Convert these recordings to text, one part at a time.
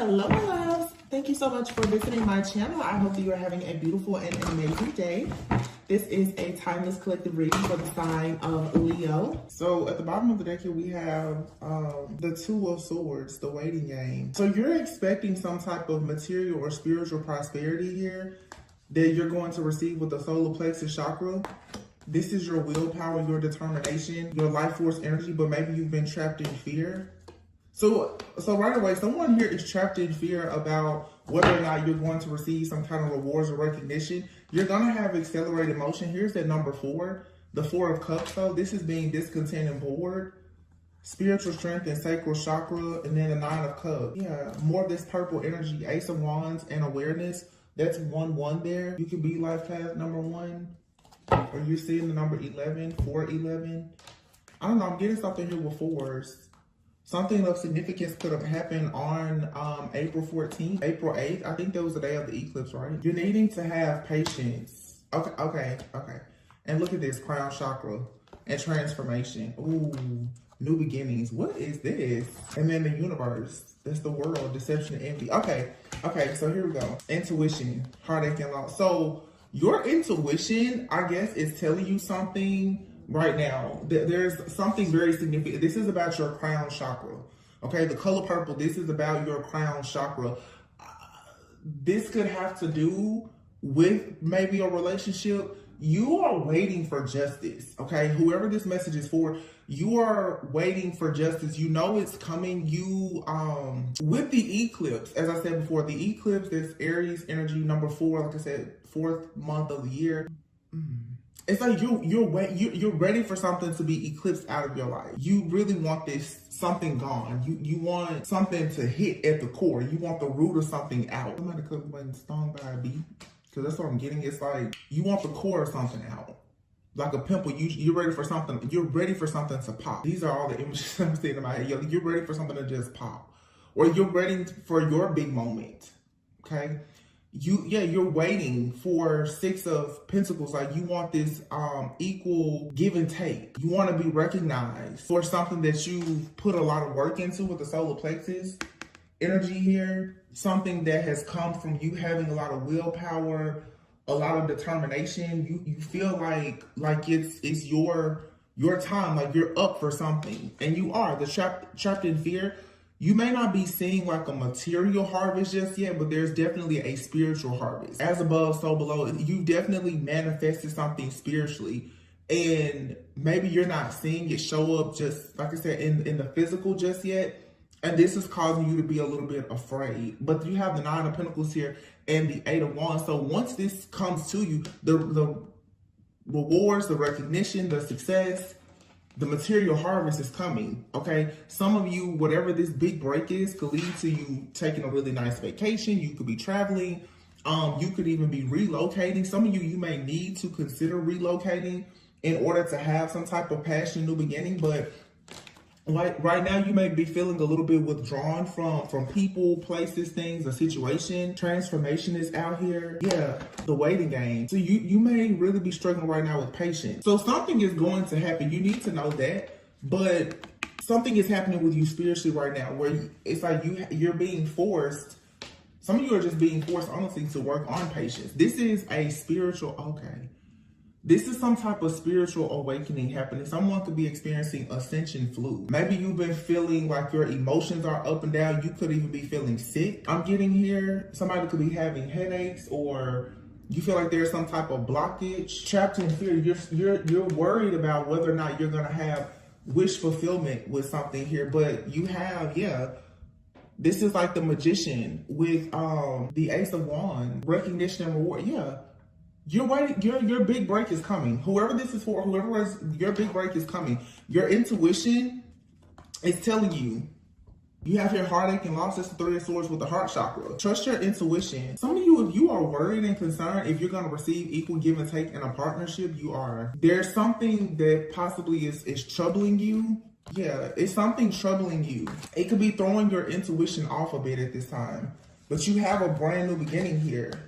Hello, my loves. Thank you so much for visiting my channel. I hope that you are having a beautiful and amazing day. This is a timeless collective reading for the sign of Leo. So at the bottom of the deck here, we have the Two of Swords, the waiting game. So you're expecting some type of material or spiritual prosperity here that you're going to receive with the solar plexus chakra. This is your willpower, your determination, your life force energy, but maybe you've been trapped in fear. So right away, someone here is trapped in fear about whether or not you're going to receive some kind of rewards or recognition. You're going to have accelerated motion. Here's that number 4, the 4 of Cups, though. This is being discontent and bored. Spiritual strength and sacral chakra, and then the 9 of Cups. Yeah, more of this purple energy, Ace of Wands and awareness. That's 1-1 there. You could be life path number 1. Or you're seeing the number 11, 411. I don't know, I'm getting something here with 4s. Something of significance could have happened on April 14th, April 8th. I think that was the day of the eclipse, right? You're needing to have patience. Okay. And look at this, crown chakra and transformation. Ooh, new beginnings. What is this? And then the universe. That's the world, deception and envy. Okay, so here we go. Intuition, heartache and loss. So your intuition, I guess, is telling you something right now. There's something very significant. This is about your crown chakra. Okay, the color purple, this is about your crown chakra. This could have to do with maybe a relationship. You are waiting for justice, okay? Whoever this message is for, you are waiting for justice. You know it's coming. You, with the eclipse, as I said before, the eclipse, this Aries energy, number 4, like I said, 4th month of the year. It's like you're ready for something to be eclipsed out of your life. You really want this something gone. You want something to hit at the core. You want the root of something out. Somebody could have been stung by a bee, because that's what I'm getting. It's like you want the core of something out, like a pimple. You're ready for something. You're ready for something to pop. These are all the images I'm seeing in my head. You're ready for something to just pop, or you're ready for your big moment. Okay. You're waiting for 6 of Pentacles. Like you want this equal give and take. You want to be recognized for something that you've put a lot of work into with the solar plexus energy here. Something that has come from you having a lot of willpower, a lot of determination. You feel like it's your time, like you're up for something, and you are. The trapped in fear. You may not be seeing like a material harvest just yet, but there's definitely a spiritual harvest. As above, so below. You definitely manifested something spiritually, and maybe you're not seeing it show up just, like I said, in the physical just yet. And this is causing you to be a little bit afraid. But you have the 9 of Pentacles here and the 8 of Wands. So once this comes to you, the rewards, the recognition, the success, the material harvest is coming, okay? Some of you, whatever this big break is, could lead to you taking a really nice vacation. You could be traveling. You could even be relocating. Some of you may need to consider relocating in order to have some type of passion, new beginning. But like right now, you may be feeling a little bit withdrawn from people, places, things, a situation. Transformation is out here. Yeah, the waiting game. So you may really be struggling right now with patience. So something is going to happen. You need to know that. But something is happening with you spiritually right now, where it's like you're being forced. Some of you are just being forced, honestly, to work on patience. This is a spiritual, okay. This is some type of spiritual awakening happening. Someone could be experiencing ascension flu. Maybe you've been feeling like your emotions are up and down. You could even be feeling sick. I'm getting here. Somebody could be having headaches, or you feel like there's some type of blockage. Trapped in fear. You're worried about whether or not you're gonna have wish fulfillment with something here. But you have, this is like the magician with the Ace of Wands. Recognition and reward. Yeah. You're waiting. Your big break is coming. Whoever this is for, whoever is, your big break is coming. Your intuition is telling you. You have your heartache and loss. It's the 3 of Swords with the heart chakra. Trust your intuition. Some of you, if you are worried and concerned if you're going to receive equal give and take in a partnership, you are. There's something that possibly is troubling you. Yeah, it's something troubling you. It could be throwing your intuition off a bit at this time. But you have a brand new beginning here.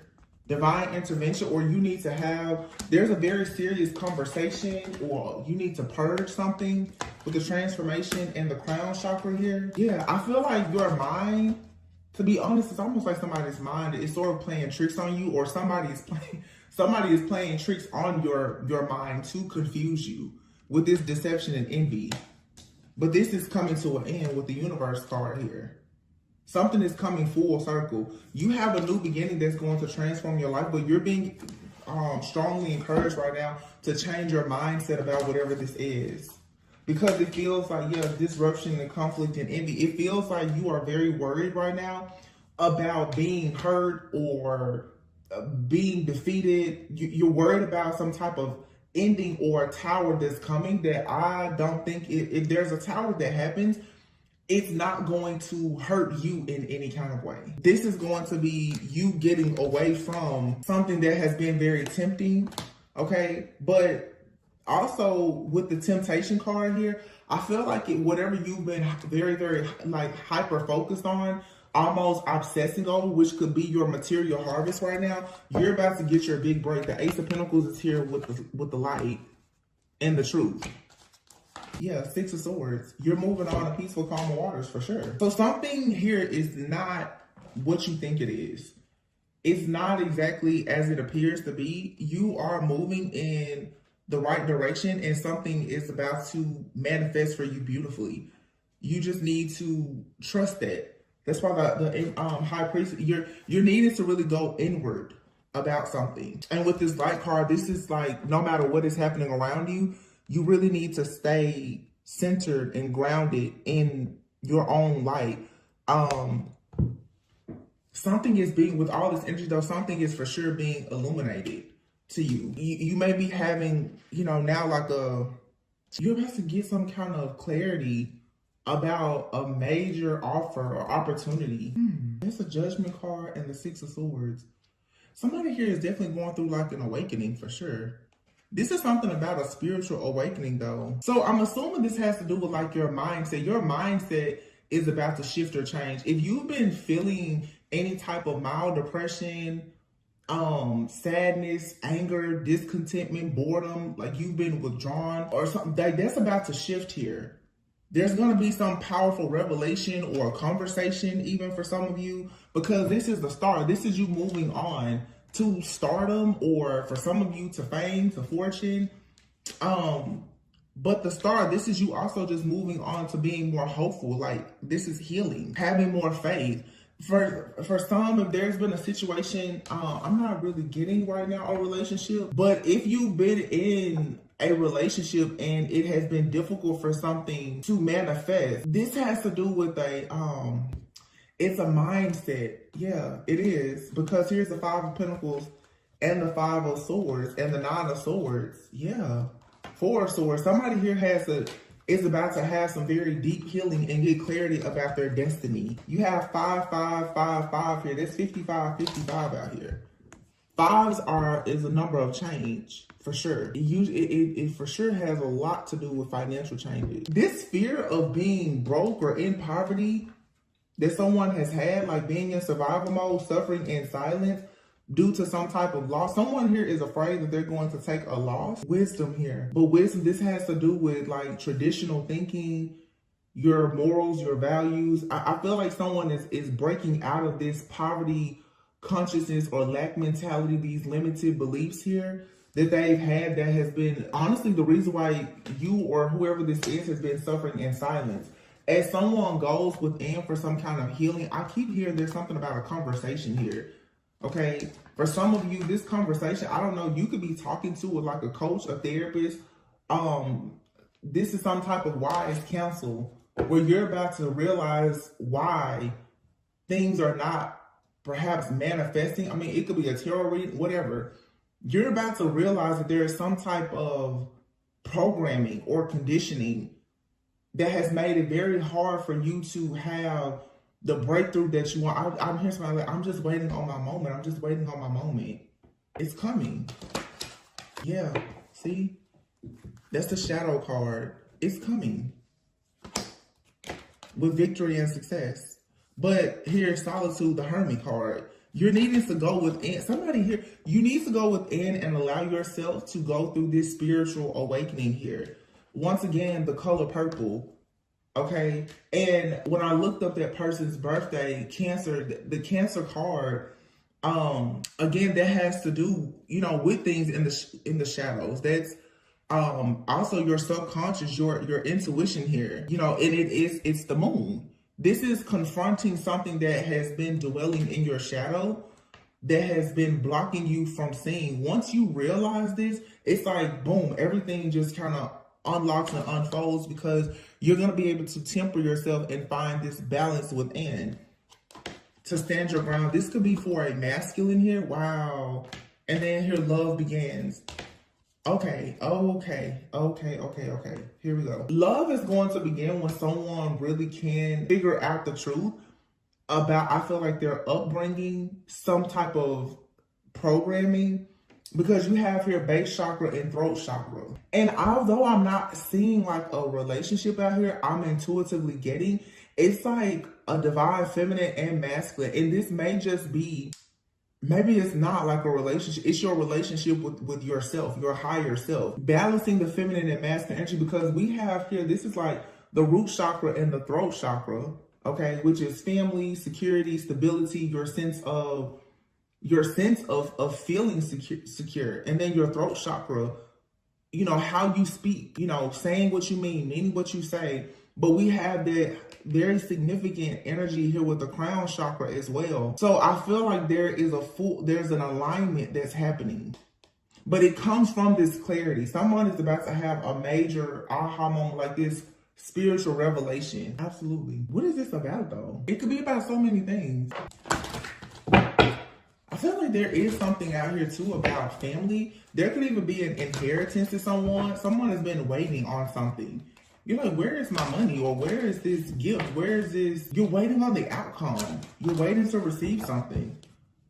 Divine intervention, or you need to have, there's a very serious conversation, or you need to purge something with the transformation and the crown chakra here. Yeah, I feel like your mind To be honest, it's almost like somebody's mind is sort of playing tricks on you, or somebody is playing tricks on your mind to confuse you with this deception and envy. But this is coming to an end with the universe card here. Something is coming full circle. You have a new beginning that's going to transform your life, but you're being strongly encouraged right now to change your mindset about whatever this is. Because it feels like, yeah, disruption and conflict and envy. It feels like you are very worried right now about being hurt or being defeated. You're worried about some type of ending or a tower that's coming that I don't think, if there's a tower that happens, it's not going to hurt you in any kind of way. This is going to be you getting away from something that has been very tempting, okay? But also with the temptation card here, I feel like whatever you've been very, very like hyper focused on, almost obsessing over, which could be your material harvest right now, you're about to get your big break. The Ace of Pentacles is here with the light and the truth. Yeah, Six of Swords. You're moving on to peaceful, calm waters for sure. So something here is not what you think it is. It's not exactly as it appears to be. You are moving in the right direction, and something is about to manifest for you beautifully. You just need to trust that. That's why the High Priest, you're needing to really go inward about something. And with this light card, this is like, no matter what is happening around you, you really need to stay centered and grounded in your own light. Something is being, with all this energy though, something is for sure being illuminated to you. You may be having, now like you're about to get some kind of clarity about a major offer or opportunity. It's a Judgment card and the Six of Swords. Somebody here is definitely going through like an awakening for sure. This is something about a spiritual awakening though. So I'm assuming this has to do with like your mindset. Your mindset is about to shift or change. If you've been feeling any type of mild depression, sadness, anger, discontentment, boredom, like you've been withdrawn or something, that's about to shift here. There's going to be some powerful revelation or a conversation even for some of you, because this is the start. This is you moving on to stardom, or for some of you to fame, to fortune. But the start, this is you also just moving on to being more hopeful. Like this is healing, having more faith. For some, if there's been a situation, I'm not really getting right now a relationship, but if you've been in a relationship and it has been difficult for something to manifest, this has to do with it's a mindset. Yeah, it is. Because here's the Five of Pentacles and the Five of Swords and the Nine of Swords. Yeah. Four of Swords. Somebody here is about to have some very deep healing and get clarity about their destiny. You have 5, 5, 5, 5 here. That's 55, 55 out here. Fives is a number of change, for sure. It for sure has a lot to do with financial changes. This fear of being broke or in poverty that someone has had, like being in survival mode, suffering in silence due to some type of loss. Someone here is afraid that they're going to take a loss. Wisdom here. But wisdom, this has to do with like traditional thinking, your morals, your values. I feel like someone is breaking out of this poverty consciousness or lack mentality, these limited beliefs here that they've had, that has been honestly the reason why you or whoever this is has been suffering in silence. As someone goes within for some kind of healing, I keep hearing there's something about a conversation here. Okay, for some of you, this conversation, I don't know, you could be talking to like a coach, a therapist. This is some type of wise counsel where you're about to realize why things are not perhaps manifesting. I mean, it could be a tarot reading, whatever. You're about to realize that there is some type of programming or conditioning that has made it very hard for you to have the breakthrough that you want. I'm hearing somebody like, I'm just waiting on my moment. I'm just waiting on my moment. It's coming. Yeah, see? That's the Shadow card. It's coming. With victory and success. But here's Solitude, the Hermit card. You're needing to go within. Somebody here, you need to go within and allow yourself to go through this spiritual awakening here. Once again, the color purple. Okay. And when I looked up that person's birthday, Cancer, the Cancer card, again, that has to do, you know, with things in the shadows. That's also your subconscious, your intuition here, you know, and it's the moon. This is confronting something that has been dwelling in your shadow, that has been blocking you from seeing. Once you realize this, it's like boom, everything just kind of unlocks and unfolds, because you're going to be able to temper yourself and find this balance within to stand your ground. This could be for a masculine here. Wow. And then here love begins. Okay. Here we go. Love is going to begin when someone really can figure out the truth about, I feel like, their upbringing, some type of programming, because you have here base chakra and throat chakra. And although I'm not seeing like a relationship out here, I'm intuitively getting it's like a divine feminine and masculine. And this may just be, maybe it's not like a relationship. It's your relationship with yourself, your higher self. Balancing the feminine and masculine energy, because we have here, this is like the root chakra and the throat chakra, okay, which is family, security, stability, your sense of feeling secure. And then your throat chakra, you know, how you speak, you know, saying what you meaning what you say. But we have that very significant energy here with the crown chakra as well. So I feel like there's an alignment that's happening, but it comes from this clarity. Someone is about to have a major aha moment, like this spiritual revelation. Absolutely. What is this about though? It could be about so many things. I feel like there is something out here too about family. There could even be an inheritance to someone. Someone has been waiting on something. You're like, where is my money? Or where is this gift? Where is this? You're waiting on the outcome. You're waiting to receive something.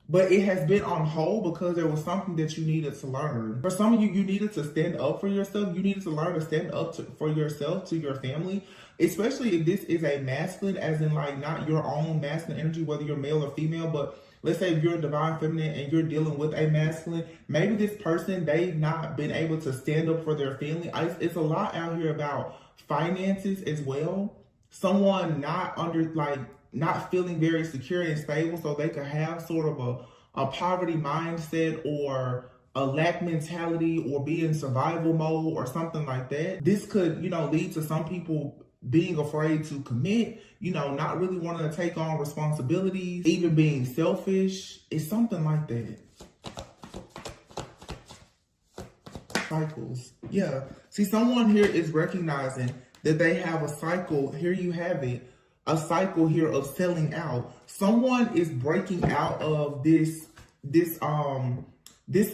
But it has been on hold because there was something that you needed to learn. For some of you, you needed to stand up for yourself. You needed to learn to stand up for yourself, to your family. Especially if this is a masculine, as in like not your own masculine energy, whether you're male or female. But let's say if you're a divine feminine and you're dealing with a masculine, maybe this person, they've not been able to stand up for their family. It's a lot out here about finances as well. Someone not feeling very secure and stable, so they could have sort of a poverty mindset or a lack mentality or be in survival mode or something like that. This could, you know, lead to some people being afraid to commit, you know, not really wanting to take on responsibilities, even being selfish. It's something like that. Cycles. Yeah. See, someone here is recognizing that they have a cycle. Here you have it. A cycle here of selling out. Someone is breaking out of this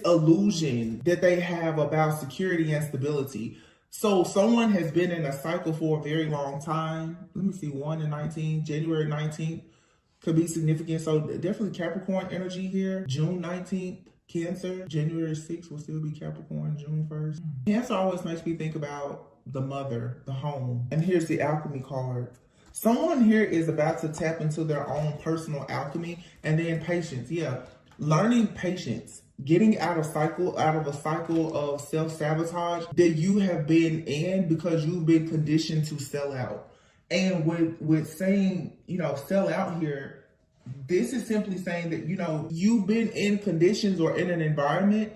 illusion that they have about security and stability. So someone has been in a cycle for a very long time. Let me see, 1 and 19, January 19th could be significant. So definitely Capricorn energy here. June 19th, Cancer. January 6th will still be Capricorn, June 1st. Cancer always makes me think about the mother, the home. And here's the alchemy card. Someone here is about to tap into their own personal alchemy. And then patience. Yeah, learning patience. Getting out of a cycle of self-sabotage that you have been in because you've been conditioned to sell out. And with saying, you know, sell out here, this is simply saying that, you know, you've been in conditions or in an environment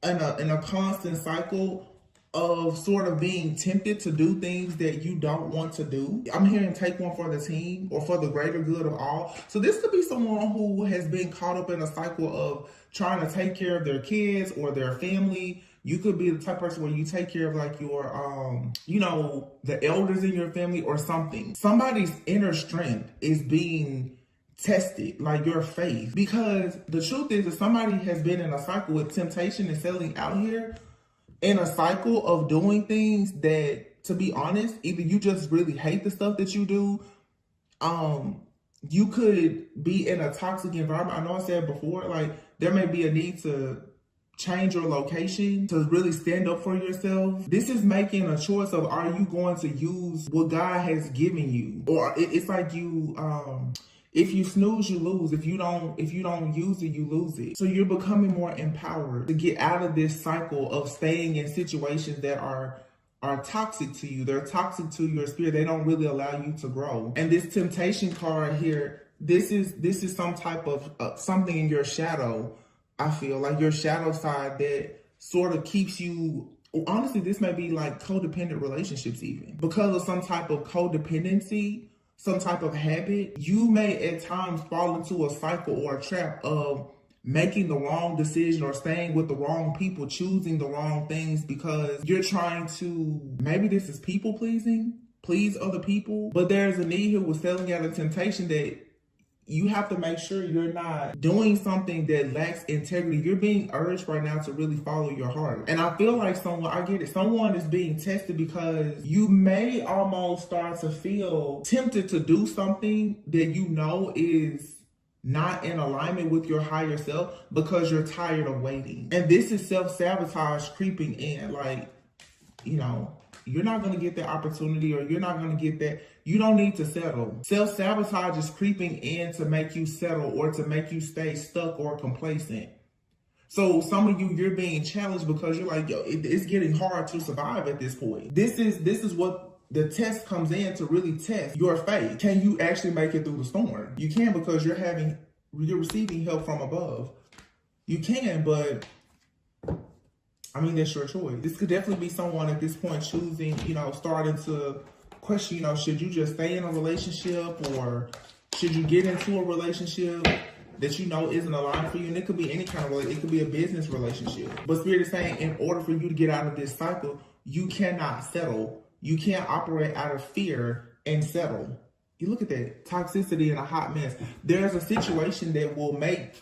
in a constant cycle of sort of being tempted to do things that you don't want to do. I'm hearing take one for the team or for the greater good of all. So this could be someone who has been caught up in a cycle of trying to take care of their kids or their family. You could be the type of person where you take care of like your, you know, the elders in your family or something. Somebody's inner strength is being tested, like your faith. Because the truth is that somebody has been in a cycle with temptation and selling out here, in a cycle of doing things that, to be honest, either you just really hate the stuff that you do. You could be in a toxic environment. I know I said before, like there may be a need to change your location to really stand up for yourself. This is making a choice of, are you going to use what God has given you? Or it's like you, if you snooze, you lose. If you don't use it, you lose it. So you're becoming more empowered to get out of this cycle of staying in situations that are are toxic to you. They're toxic to your spirit. They don't really allow you to grow. And this temptation card here, this is some type of something in your shadow. I feel like your shadow side that sort of keeps you. Honestly, this may be like codependent relationships even. Because of some type of codependency, some type of habit, you may at times fall into a cycle or a trap of making the wrong decision or staying with the wrong people, choosing the wrong things because you're trying to, maybe this is people pleasing, please other people. But there's a need here with selling out of temptation that you have to make sure you're not doing something that lacks integrity. You're being urged right now to really follow your heart. And I feel like I get it. Someone is being tested because you may almost start to feel tempted to do something that you know is not in alignment with your higher self because you're tired of waiting. And this is self-sabotage creeping in. Like, you know, you're not going to get that opportunity or you're not going to get that. You don't need to settle. Self-sabotage is creeping in to make you settle or to make you stay stuck or complacent. So some of you, you're being challenged because you're like, yo, it's getting hard to survive at this point. This is what the test comes in to really test your faith. Can you actually make it through the storm? You can because you're receiving help from above. You can, but I mean, that's your choice. This could definitely be someone at this point choosing, you know, starting to question, you know, should you just stay in a relationship or should you get into a relationship that you know isn't aligned for you? And it could be any kind of relationship. It could be a business relationship. But Spirit is saying in order for you to get out of this cycle, you cannot settle. You can't operate out of fear and settle. You look at that toxicity and a hot mess. There's a situation that will make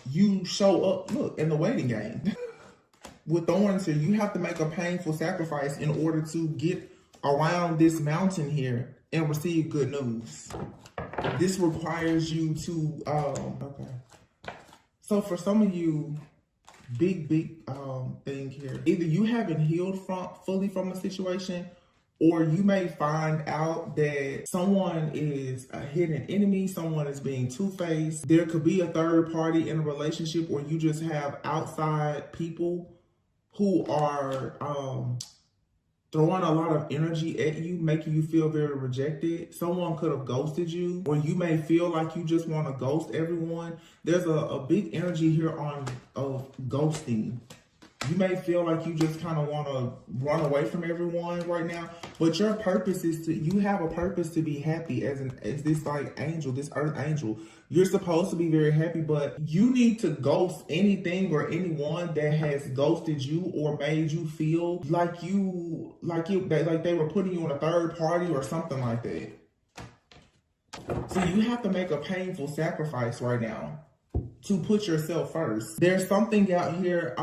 you show up, look, in the waiting game. With thorns here, you have to make a painful sacrifice in order to get around this mountain here and receive good news. This requires you to, okay. So for some of you, big thing here. Either you haven't healed fully from a situation, or you may find out that someone is a hidden enemy, someone is being two-faced. There could be a third party in a relationship, or you just have outside people who are throwing a lot of energy at you, making you feel very rejected. Someone could have ghosted you, or you may feel like you just want to ghost everyone. There's a big energy here of ghosting. You may feel like you just kind of want to run away from everyone right now, but your purpose is you have a purpose to be happy as this like angel, this earth angel. You're supposed to be very happy, but you need to ghost anything or anyone that has ghosted you or made you feel like they were putting you in a third party or something like that. So you have to make a painful sacrifice right now to put yourself first. There's something out here,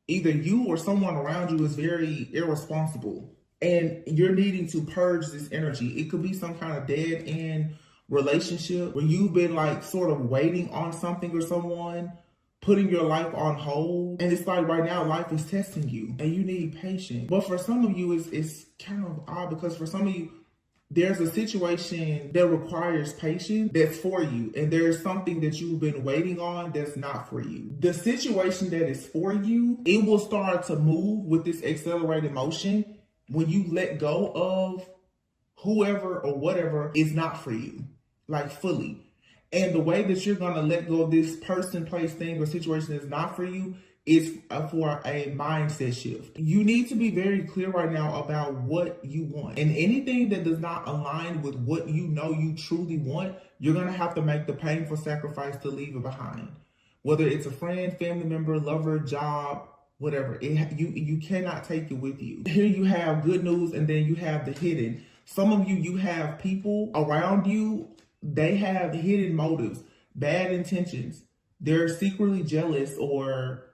either you or someone around you is very irresponsible and you're needing to purge this energy. It could be some kind of dead end relationship where you've been like sort of waiting on something or someone, putting your life on hold. And it's like right now life is testing you and you need patience. But for some of you, it's kind of odd because for some of you, there's a situation that requires patience that's for you. And there's something that you've been waiting on that's not for you. The situation that is for you, it will start to move with this accelerated motion when you let go of whoever or whatever is not for you, like fully. And the way that you're going to let go of this person, place, thing, or situation that's not for you is for a mindset shift. You need to be very clear right now about what you want. And anything that does not align with what you know you truly want, you're going to have to make the painful sacrifice to leave it behind. Whether it's a friend, family member, lover, job, whatever. You cannot take it with you. Here you have good news and then you have the hidden. Some of you have people around you, they have hidden motives, bad intentions. They're secretly jealous or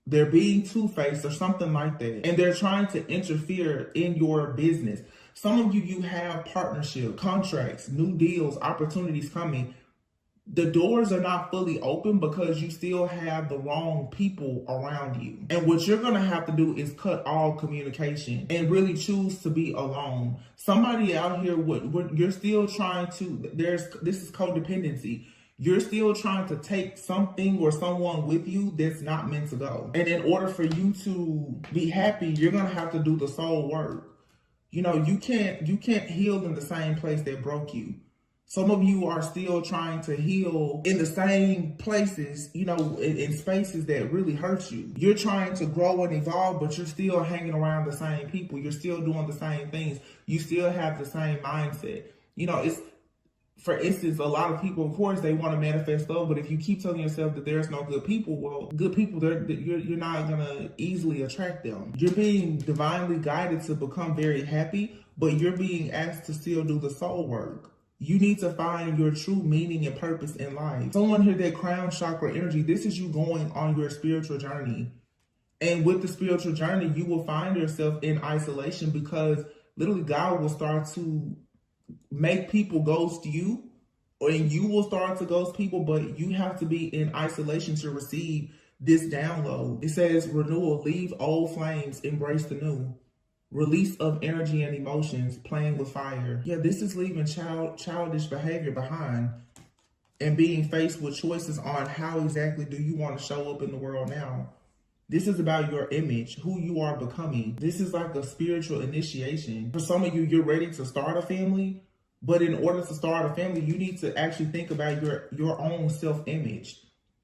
they're being two-faced or something like that. And they're trying to interfere in your business. Some of you have partnership, contracts, new deals, opportunities coming. The doors are not fully open because you still have the wrong people around you. And what you're going to have to do is cut all communication and really choose to be alone. Somebody out here, what you're still trying to, this is codependency. You're still trying to take something or someone with you that's not meant to go. And in order for you to be happy, you're going to have to do the soul work. You know, you can't heal in the same place that broke you. Some of you are still trying to heal in the same places, you know, in spaces that really hurt you. You're trying to grow and evolve, but you're still hanging around the same people. You're still doing the same things. You still have the same mindset. You know, it's, for instance, a lot of people, of course, they want to manifest love, but if you keep telling yourself that there's no good people, well, good people, you're not going to easily attract them. You're being divinely guided to become very happy, but you're being asked to still do the soul work. You need to find your true meaning and purpose in life. Someone here, that crown chakra energy, this is you going on your spiritual journey. And with the spiritual journey, you will find yourself in isolation, because literally God will start to make people ghost you, and you will start to ghost people, but you have to be in isolation to receive this download. It says renewal, leave old flames, embrace the new. Release of energy and emotions, playing with fire. Yeah, this is leaving childish behavior behind and being faced with choices on how exactly do you want to show up in the world now. This is about your image, who you are becoming. This is like a spiritual initiation. For some of you, you're ready to start a family, but in order to start a family, you need to actually think about your own self-image.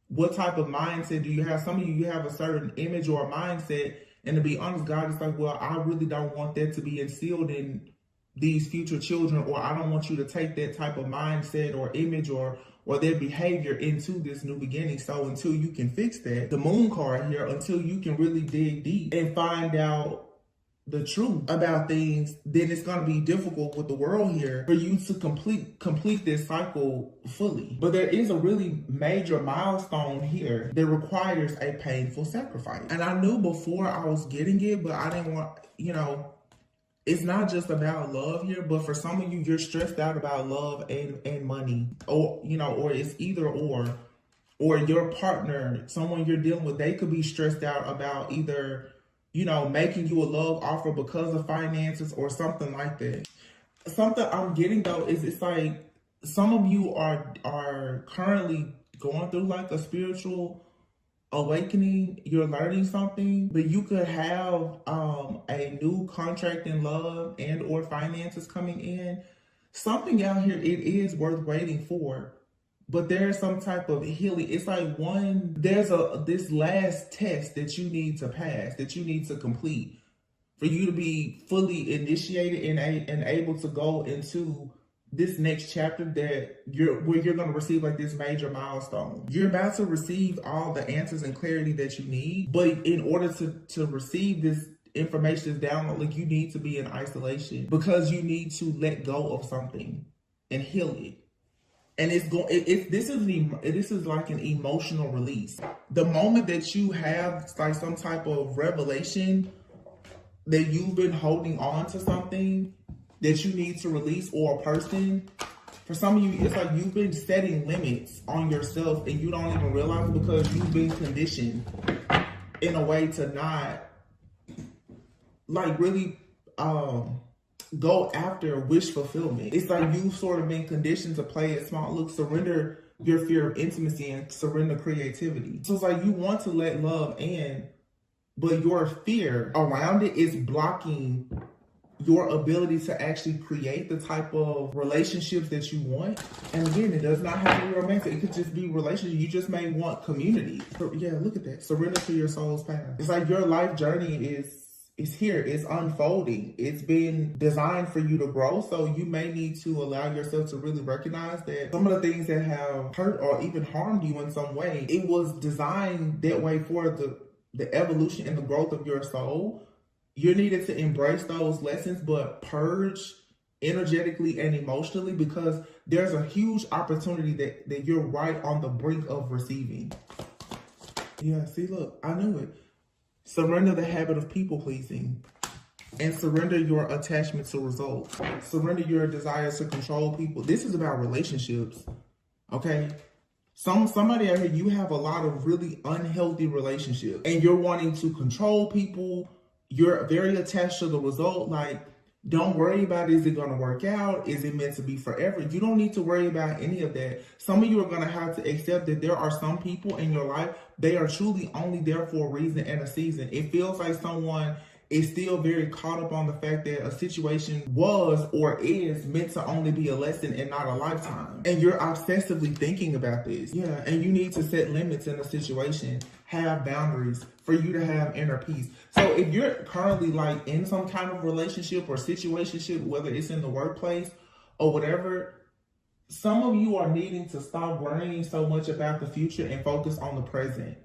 What type of mindset do you have? Some of you have a certain image or a mindset, and to be honest, God is like, well, I really don't want that to be instilled in these future children, or I don't want you to take that type of mindset or image or their behavior into this new beginning. So until you can fix that, the moon card here, until you can really dig deep and find out the truth about things, then it's going to be difficult with the world here for you to complete this cycle fully. But there is a really major milestone here that requires a painful sacrifice. And I knew before I was getting it, but I didn't want, you know, it's not just about love here, but for some of you, you're stressed out about love and money, or, you know, or it's either or your partner, someone you're dealing with, they could be stressed out about either, you know, making you a love offer because of finances or something like that. Something I'm getting though is it's like some of you are currently going through like a spiritual awakening. You're learning something, but you could have a new contract in love and or finances coming in. Something out here, it is worth waiting for. But there's some type of healing. It's like there's this last test that you need to pass, that you need to complete for you to be fully initiated and able to go into this next chapter where you're going to receive like this major milestone. You're about to receive all the answers and clarity that you need. But in order to receive this information, this download, like you need to be in isolation, because you need to let go of something and heal it. And this is like an emotional release. The moment that you have like some type of revelation that you've been holding on to something that you need to release, or a person, for some of you, it's like you've been setting limits on yourself and you don't even realize it, because you've been conditioned in a way to not like really go after wish fulfillment. It's like you've sort of been conditioned to play it small. Look, surrender your fear of intimacy and surrender creativity. So it's like you want to let love in, but your fear around it is blocking your ability to actually create the type of relationships that you want. And again, it does not have to be romantic. It could just be relationship. You just may want community. So yeah, look at that. Surrender to your soul's path. It's like your life journey is here. It's unfolding. It's been designed for you to grow. So you may need to allow yourself to really recognize that some of the things that have hurt or even harmed you in some way, it was designed that way for the evolution and the growth of your soul. You needed to embrace those lessons, but purge energetically and emotionally, because there's a huge opportunity that you're right on the brink of receiving. Yeah, see, look, I knew it. Surrender the habit of people pleasing and surrender your attachment to results. Surrender your desire to control people. This is about relationships, okay? Somebody out here, you have a lot of really unhealthy relationships and you're wanting to control people. You're very attached to the result. Like Don't worry about, is it going to work out? Is it meant to be forever? You don't need to worry about any of that. Some of you are going to have to accept that there are some people in your life, they are truly only there for a reason and a season. It feels like someone is still very caught up on the fact that a situation was or is meant to only be a lesson and not a lifetime. And you're obsessively thinking about this. Yeah, and you need to set limits in a situation, have boundaries for you to have inner peace. So if you're currently like in some kind of relationship or situationship, whether it's in the workplace or whatever, some of you are needing to stop worrying so much about the future and focus on the present.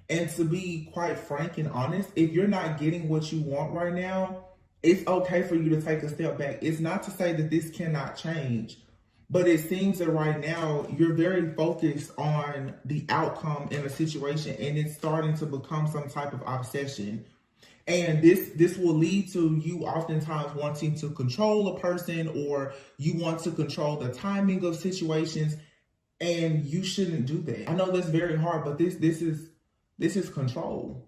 And to be quite frank and honest, if you're not getting what you want right now, it's okay for you to take a step back. It's not to say that this cannot change, but it seems that right now you're very focused on the outcome in a situation, and it's starting to become some type of obsession. And this will lead to you oftentimes wanting to control a person, or you want to control the timing of situations, and you shouldn't do that. I know that's very hard, but this is control.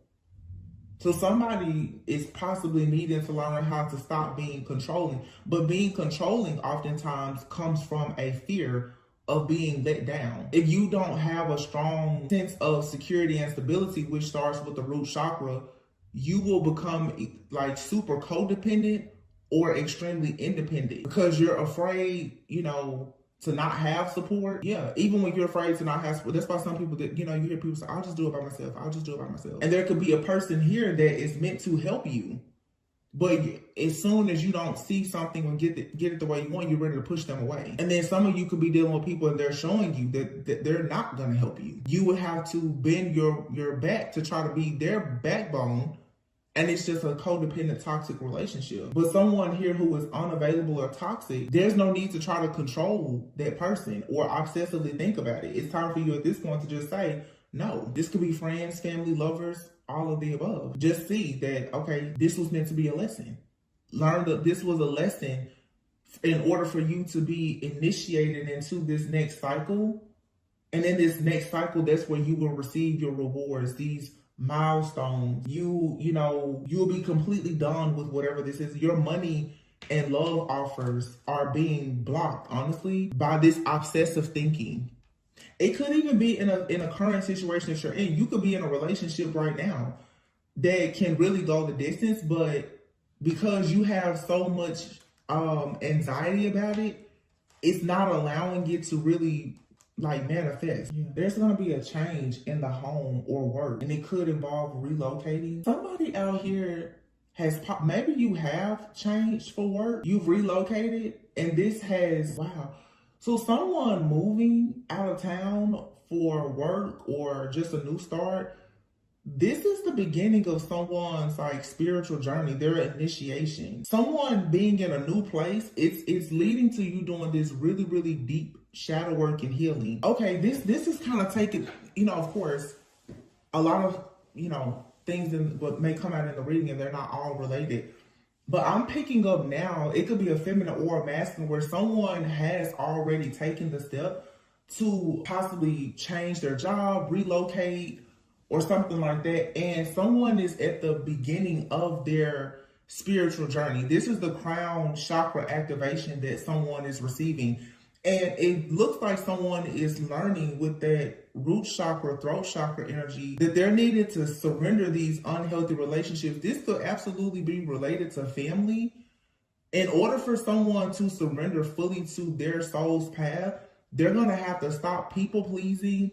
So somebody is possibly needing to learn how to stop being controlling. But being controlling oftentimes comes from a fear of being let down. If you don't have a strong sense of security and stability, which starts with the root chakra, you will become like super codependent or extremely independent because you're afraid, to not have support. Yeah, even when you're afraid to not have support. That's why some people that, you hear people say, I'll just do it by myself. I'll just do it by myself. And there could be a person here that is meant to help you. But as soon as you don't see something or get it the way you want, you're ready to push them away. And then some of you could be dealing with people and they're showing you that they're not going to help you. You would have to bend your back to try to be their backbone. And it's just a codependent, toxic relationship. But someone here who is unavailable or toxic, there's no need to try to control that person or obsessively think about it. It's time for you at this point to just say, no. This could be friends, family, lovers, all of the above. Just see that, okay, this was meant to be a lesson. Learn that this was a lesson in order for you to be initiated into this next cycle. And in this next cycle, that's where you will receive your rewards, these milestones. You'll be completely done with whatever this is. Your money and love offers are being blocked, honestly, by this obsessive thinking. It could even be in a current situation that you're in. You could be in a relationship right now that can really go the distance, but because you have so much anxiety about it, it's not allowing it to really manifest. Yeah. There's going to be a change in the home or work, and it could involve relocating. Somebody out here maybe you have changed for work, you've relocated, and this has, wow. So someone moving out of town for work or just a new start, this is the beginning of someone's spiritual journey, their initiation. Someone being in a new place, it's leading to you doing this really, really deep shadow work and healing. Okay, this is kind of taking, of course, a lot of, things what may come out in the reading and they're not all related. But I'm picking up now, it could be a feminine or a masculine, where someone has already taken the step to possibly change their job, relocate, or something like that. And someone is at the beginning of their spiritual journey. This is the crown chakra activation that someone is receiving. And it looks like someone is learning with that root chakra, throat chakra energy that they're needed to surrender these unhealthy relationships. This could absolutely be related to family. In order for someone to surrender fully to their soul's path, they're going to have to stop people pleasing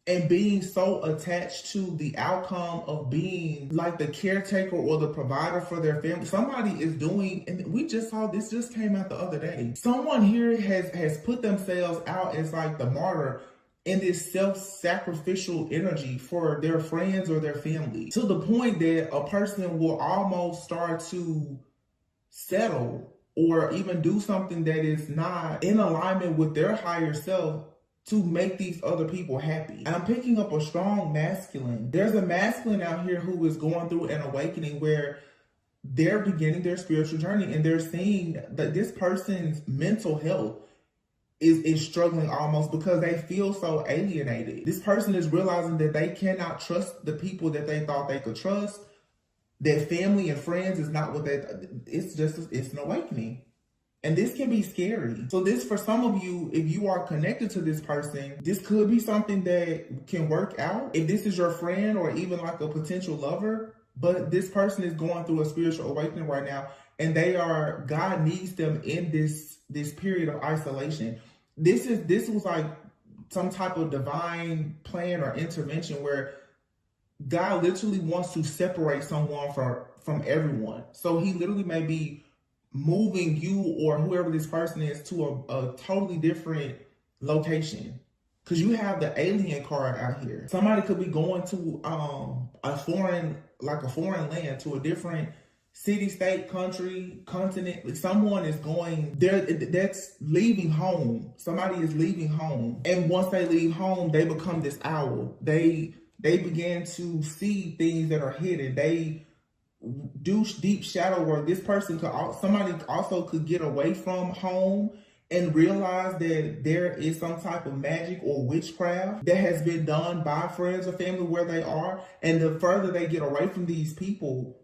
and being so attached to the outcome of being like the caretaker or the provider for their family. Somebody is doing, and we just saw this just came out the other day. Someone here has put themselves out as like the martyr in this self-sacrificial energy for their friends or their family, to the point that a person will almost start to settle or even do something that is not in alignment with their higher self to make these other people happy. And I'm picking up a strong masculine. There's a masculine out here who is going through an awakening where they're beginning their spiritual journey and they're seeing that this person's mental health is struggling almost because they feel so alienated. This person is realizing that they cannot trust the people that they thought they could trust. that family and friends is not what it's an awakening. And this can be scary. So this, for some of you, if you are connected to this person, this could be something that can work out. If this is your friend or even like a potential lover, but this person is going through a spiritual awakening right now, and God needs them in this period of isolation. This was like some type of divine plan or intervention where God literally wants to separate someone from everyone. So he literally may be moving you or whoever this person is to a totally different location. Because you have the alien card out here. Somebody could be going to a foreign land, to a different city, state, country, continent. Like someone is going there, that's leaving home. Somebody is leaving home. And once they leave home, they become this owl. They begin to see things that are hidden. They do deep shadow work. This person somebody also could get away from home and realize that there is some type of magic or witchcraft that has been done by friends or family where they are. And the further they get away from these people,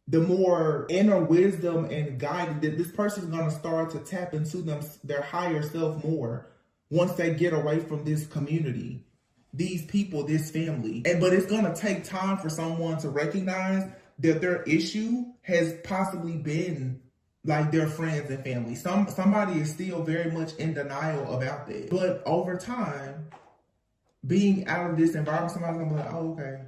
the more inner wisdom and guidance that this person is going to start to tap into their higher self more once they get away from this community, these people, this family. But it's going to take time for someone to recognize that their issue has possibly been like their friends and family. Somebody is still very much in denial about that. But over time, being out of this environment, somebody's gonna be like, oh, okay.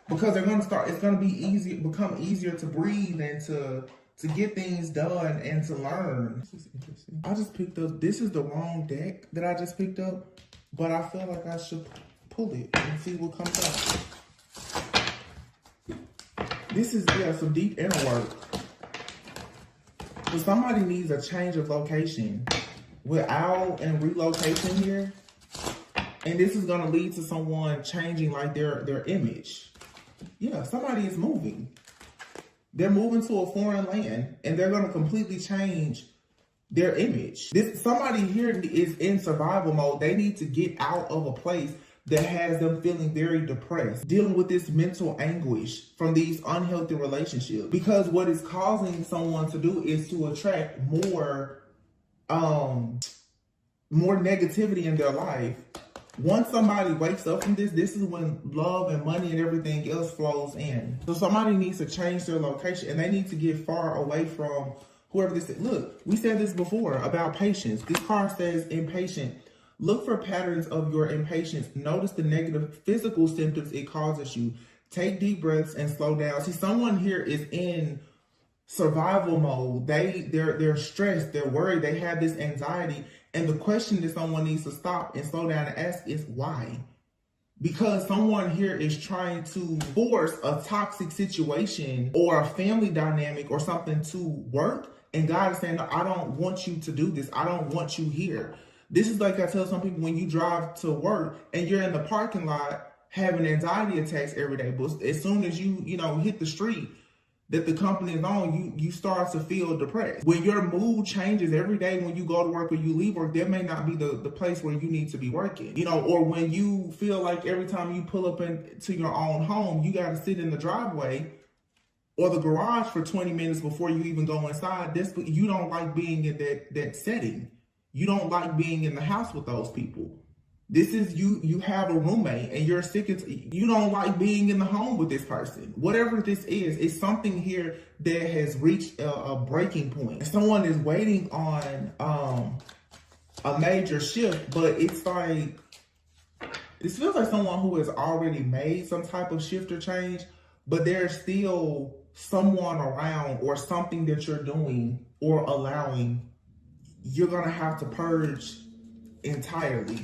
Because they're gonna start, it's gonna become easier to breathe and to get things done and to learn. This is interesting. I just picked up, this is the wrong deck that I just picked up, but I feel like I should pull it and see what comes out. This is, some deep inner work. So somebody needs a change of location with owl and relocation here. And this is going to lead to someone changing like their image. Yeah, somebody is moving. They're moving to a foreign land and they're going to completely change their image. Somebody here is in survival mode. They need to get out of a place that has them feeling very depressed, dealing with this mental anguish from these unhealthy relationships. Because what is causing someone to do is to attract more negativity in their life. Once somebody wakes up from this is when love and money and everything else flows in. So somebody needs to change their location and they need to get far away from whoever this is. Look, we said this before about patience. This card says impatient. Look for patterns of your impatience. Notice the negative physical symptoms it causes you. Take deep breaths and slow down. See, someone here is in survival mode. They're stressed, they're worried, they have this anxiety. And the question that someone needs to stop and slow down and ask is why? Because someone here is trying to force a toxic situation or a family dynamic or something to work. And God is saying, no, I don't want you to do this. I don't want you here. This is like I tell some people when you drive to work and you're in the parking lot having anxiety attacks every day. But as soon as you hit the street that the company is on, you start to feel depressed. When your mood changes every day when you go to work or you leave work, that may not be the place where you need to be working. Or when you feel like every time you pull up into your own home, you got to sit in the driveway or the garage for 20 minutes before you even go inside. You don't like being in that setting. You don't like being in the house with those people. This is you have a roommate and you're sick of, you don't like being in the home with this person. Whatever this is, it's something here that has reached a breaking point. Someone is waiting on a major shift, but it's like, this feels like someone who has already made some type of shift or change, but there's still someone around or something that you're doing or allowing. You're going to have to purge entirely.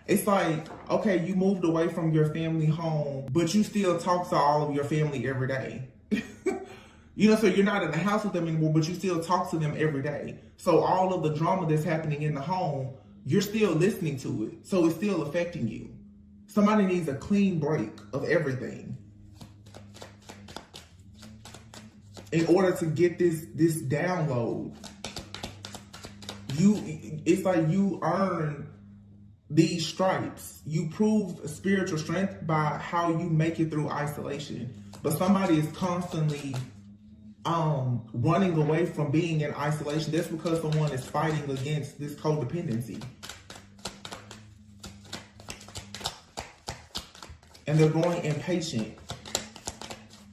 It's like, okay, you moved away from your family home, but you still talk to all of your family every day. So you're not in the house with them anymore, but you still talk to them every day. So all of the drama that's happening in the home, you're still listening to it. So it's still affecting you. Somebody needs a clean break of everything in order to get this download. It's like you earn these stripes. You prove spiritual strength by how you make it through isolation. But somebody is constantly running away from being in isolation. That's because someone is fighting against this codependency. And they're growing impatient.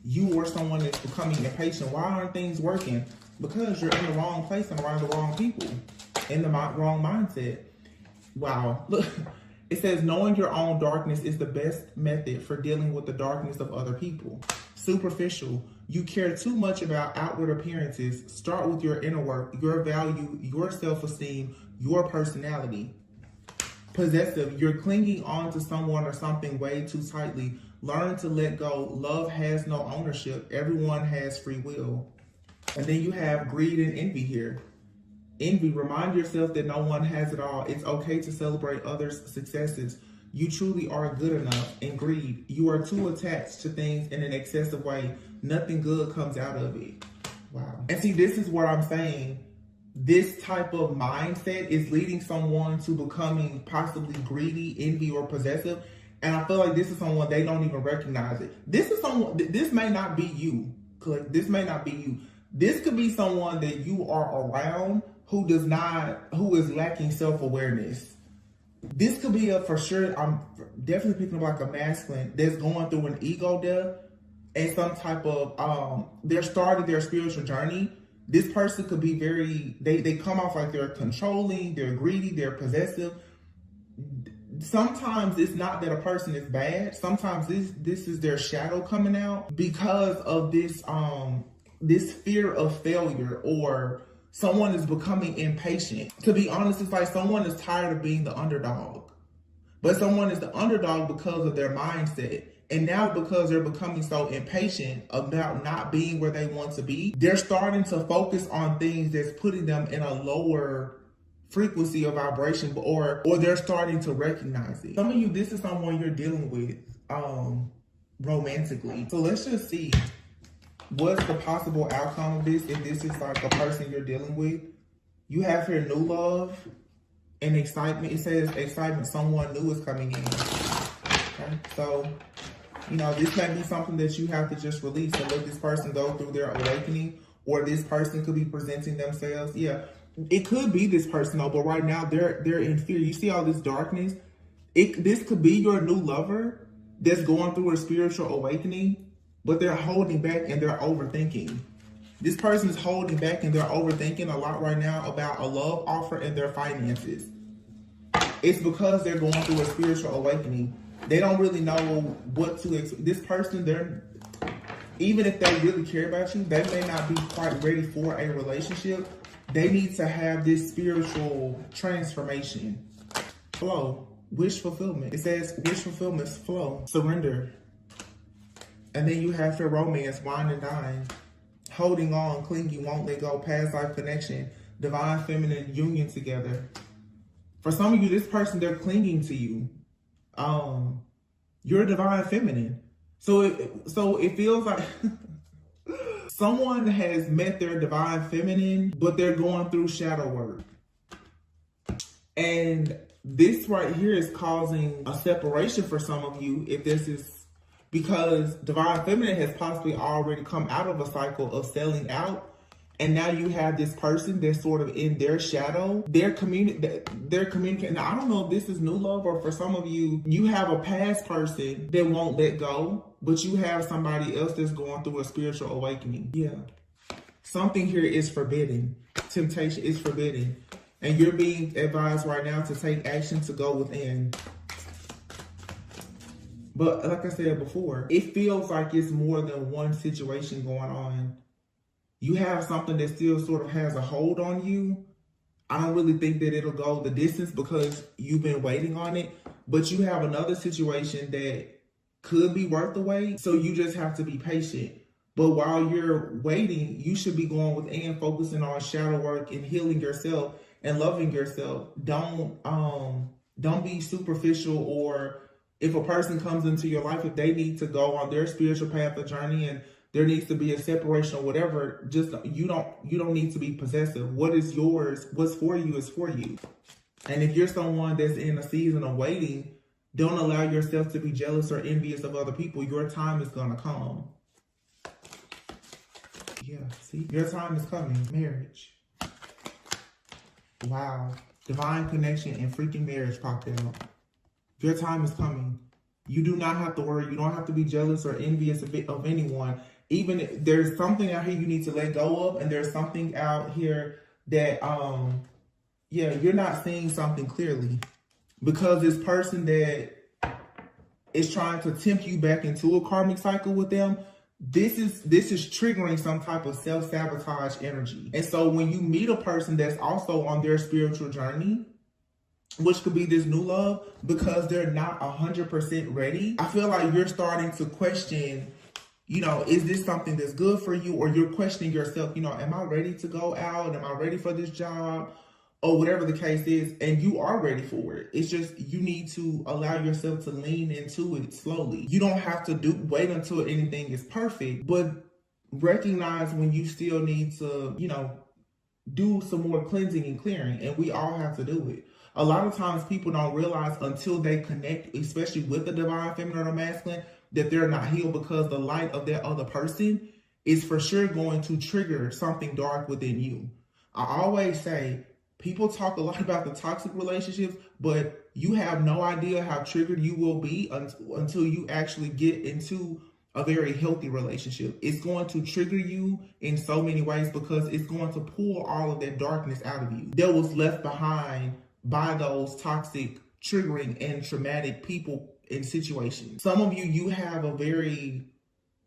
You or someone is becoming impatient. Why aren't things working? Because you're in the wrong place and around the wrong people. In the wrong mindset. Wow. Look, it says knowing your own darkness is the best method for dealing with the darkness of other people. Superficial. You care too much about outward appearances. Start with your inner work, your value, your self-esteem, your personality. Possessive. You're clinging on to someone or something way too tightly. Learn to let go. Love has no ownership. Everyone has free will. And then you have greed and envy here. Envy. Remind yourself that no one has it all. It's okay to celebrate others' successes. You truly are good enough. And greed. You are too attached to things in an excessive way. Nothing good comes out of it. Wow. And see, this is what I'm saying. This type of mindset is leading someone to becoming possibly greedy, envy, or possessive. And I feel like this is someone they don't even recognize it. This is someone, this may not be you. This may not be you. This could be someone that you are around who is lacking self-awareness. This could be for sure, I'm definitely picking up like a masculine that's going through an ego death and some type of, they're starting their spiritual journey. This person could be very, they come off like they're controlling, they're greedy, they're possessive. Sometimes it's not that a person is bad. Sometimes this is their shadow coming out because of this fear of failure, or someone is becoming impatient. To be honest, it's like someone is tired of being the underdog. But someone is the underdog because of their mindset. And now because they're becoming so impatient about not being where they want to be, they're starting to focus on things that's putting them in a lower frequency of vibration, or they're starting to recognize it. Some of you, this is someone you're dealing with romantically. So let's just see what's the possible outcome of this if this is like a person you're dealing with. You have here new love and excitement. It says excitement, someone new is coming in. Okay, so you know, this may be something that you have to just release and let this person go through their awakening, or this person could be presenting themselves. Yeah, it could be this person though, but right now they're in fear. You see all this darkness? This could be your new lover that's going through a spiritual awakening, but they're holding back and they're overthinking. This person is holding back and they're overthinking a lot right now about a love offer and their finances. It's because they're going through a spiritual awakening. They don't really know what to expect. This person, even if they really care about you, they may not be quite ready for a relationship. They need to have this spiritual transformation. Flow, wish fulfillment. It says wish fulfillment, flow, surrender. And then you have your romance, wine and dine. Holding on, clinging, won't let go, past life connection, divine feminine union together. For some of you, this person, they're clinging to you. You're divine feminine. So it feels like someone has met their divine feminine, but they're going through shadow work. And this right here is causing a separation for some of you, if this is because divine feminine has possibly already come out of a cycle of selling out. And now you have this person that's sort of in their shadow. They're communicating. Now, I don't know if this is new love, or for some of you, you have a past person that won't let go, but you have somebody else that's going through a spiritual awakening. Yeah. Something here is forbidden. Temptation is forbidden. And you're being advised right now to take action to go within. But like I said before, it feels like it's more than one situation going on. You have something that still sort of has a hold on you. I don't really think that it'll go the distance because you've been waiting on it. But you have another situation that could be worth the wait. So you just have to be patient. But while you're waiting, you should be going within, focusing on shadow work and healing yourself and loving yourself. Don't be superficial, or if a person comes into your life, if they need to go on their spiritual path or journey and there needs to be a separation or whatever, just you don't need to be possessive. What is yours, what's for you is for you. And if you're someone that's in a season of waiting, don't allow yourself to be jealous or envious of other people. Your time is going to come. Yeah, see? Your time is coming. Marriage. Wow. Divine connection and freaking marriage popped out. Your time is coming. You do not have to worry. You don't have to be jealous or envious of anyone. Even if there's something out here you need to let go of, and there's something out here that, yeah, you're not seeing something clearly. Because this person that is trying to tempt you back into a karmic cycle with them, this is triggering some type of self-sabotage energy. And so when you meet a person that's also on their spiritual journey, which could be this new love, because they're not 100% ready, I feel like you're starting to question, you know, is this something that's good for you? Or you're questioning yourself, you know, am I ready to go out? Am I ready for this job? Or whatever the case is, and you are ready for it. It's just you need to allow yourself to lean into it slowly. You don't have to wait until anything is perfect, but recognize when you still need to, you know, do some more cleansing and clearing, and we all have to do it. A lot of times people don't realize until they connect, especially with the divine feminine or masculine, that they're not healed, because the light of that other person is for sure going to trigger something dark within you. I always say, people talk a lot about the toxic relationships, but you have no idea how triggered you will be until you actually get into a very healthy relationship. It's going to trigger you in so many ways, because it's going to pull all of that darkness out of you that was left behind by those toxic, triggering, and traumatic people and situations. Some of you have a very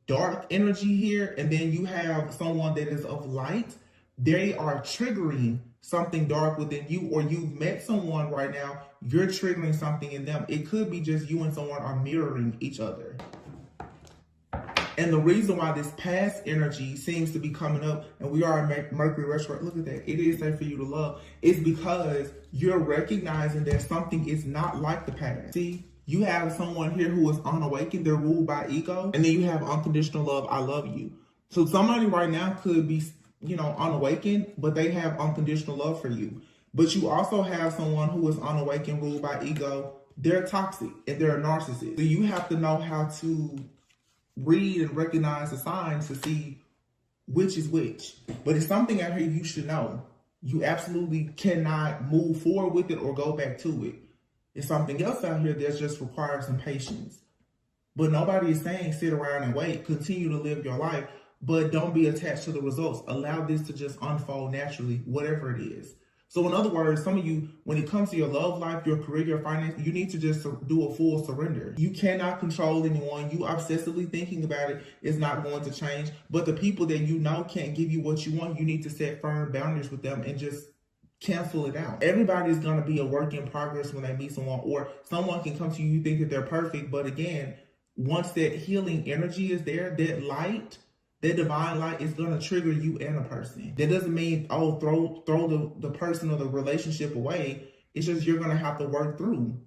dark energy here, and then you have someone that is of light. They are triggering something dark within you, or you've met someone right now, you're triggering something in them. It could be just you and someone are mirroring each other. And the reason why this past energy seems to be coming up, and we are in Mercury retrograde, look at that, it is safe for you to love, is because you're recognizing that something is not like the past. See, you have someone here who is unawakened, they're ruled by ego, and then you have unconditional love, I love you. So somebody right now could be, you know, unawakened, but they have unconditional love for you. But you also have someone who is unawakened, ruled by ego. They're toxic and they're a narcissist. So you have to know how to read and recognize the signs to see which is which. But it's something out here you should know. You absolutely cannot move forward with it or go back to it. It's something else out here that just requires some patience. But nobody is saying sit around and wait. Continue to live your life. But don't be attached to the results. Allow this to just unfold naturally, whatever it is. So in other words, some of you, when it comes to your love life, your career, your finance, you need to just do a full surrender. You cannot control anyone. You obsessively thinking about it is not going to change. But the people that you know can't give you what you want, you need to set firm boundaries with them and just cancel it out. Everybody's going to be a work in progress when they meet someone, or someone can come to you, you think that they're perfect. But again, once that healing energy is there, that light, that divine light is going to trigger you and a person. That doesn't mean, oh, throw the person or the relationship away. It's just you're going to have to work through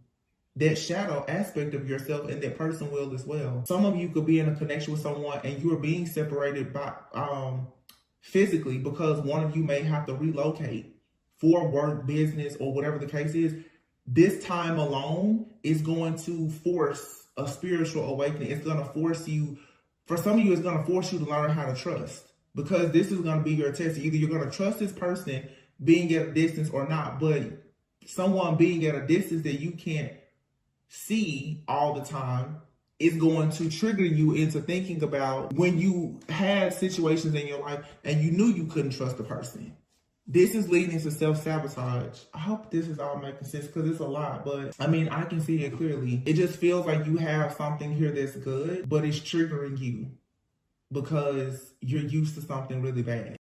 that shadow aspect of yourself, and that person will as well. Some of you could be in a connection with someone and you are being separated by physically, because one of you may have to relocate for work, business, or whatever the case is. This time alone is going to force a spiritual awakening. It's going to force you. For some of you, it's going to force you to learn how to trust, because this is going to be your test. Either you're going to trust this person being at a distance or not, but someone being at a distance that you can't see all the time is going to trigger you into thinking about when you had situations in your life and you knew you couldn't trust the person. This is leading to self-sabotage. I hope this is all making sense, because it's a lot, but I mean, I can see it clearly. It just feels like you have something here that's good, but it's triggering you because you're used to something really bad.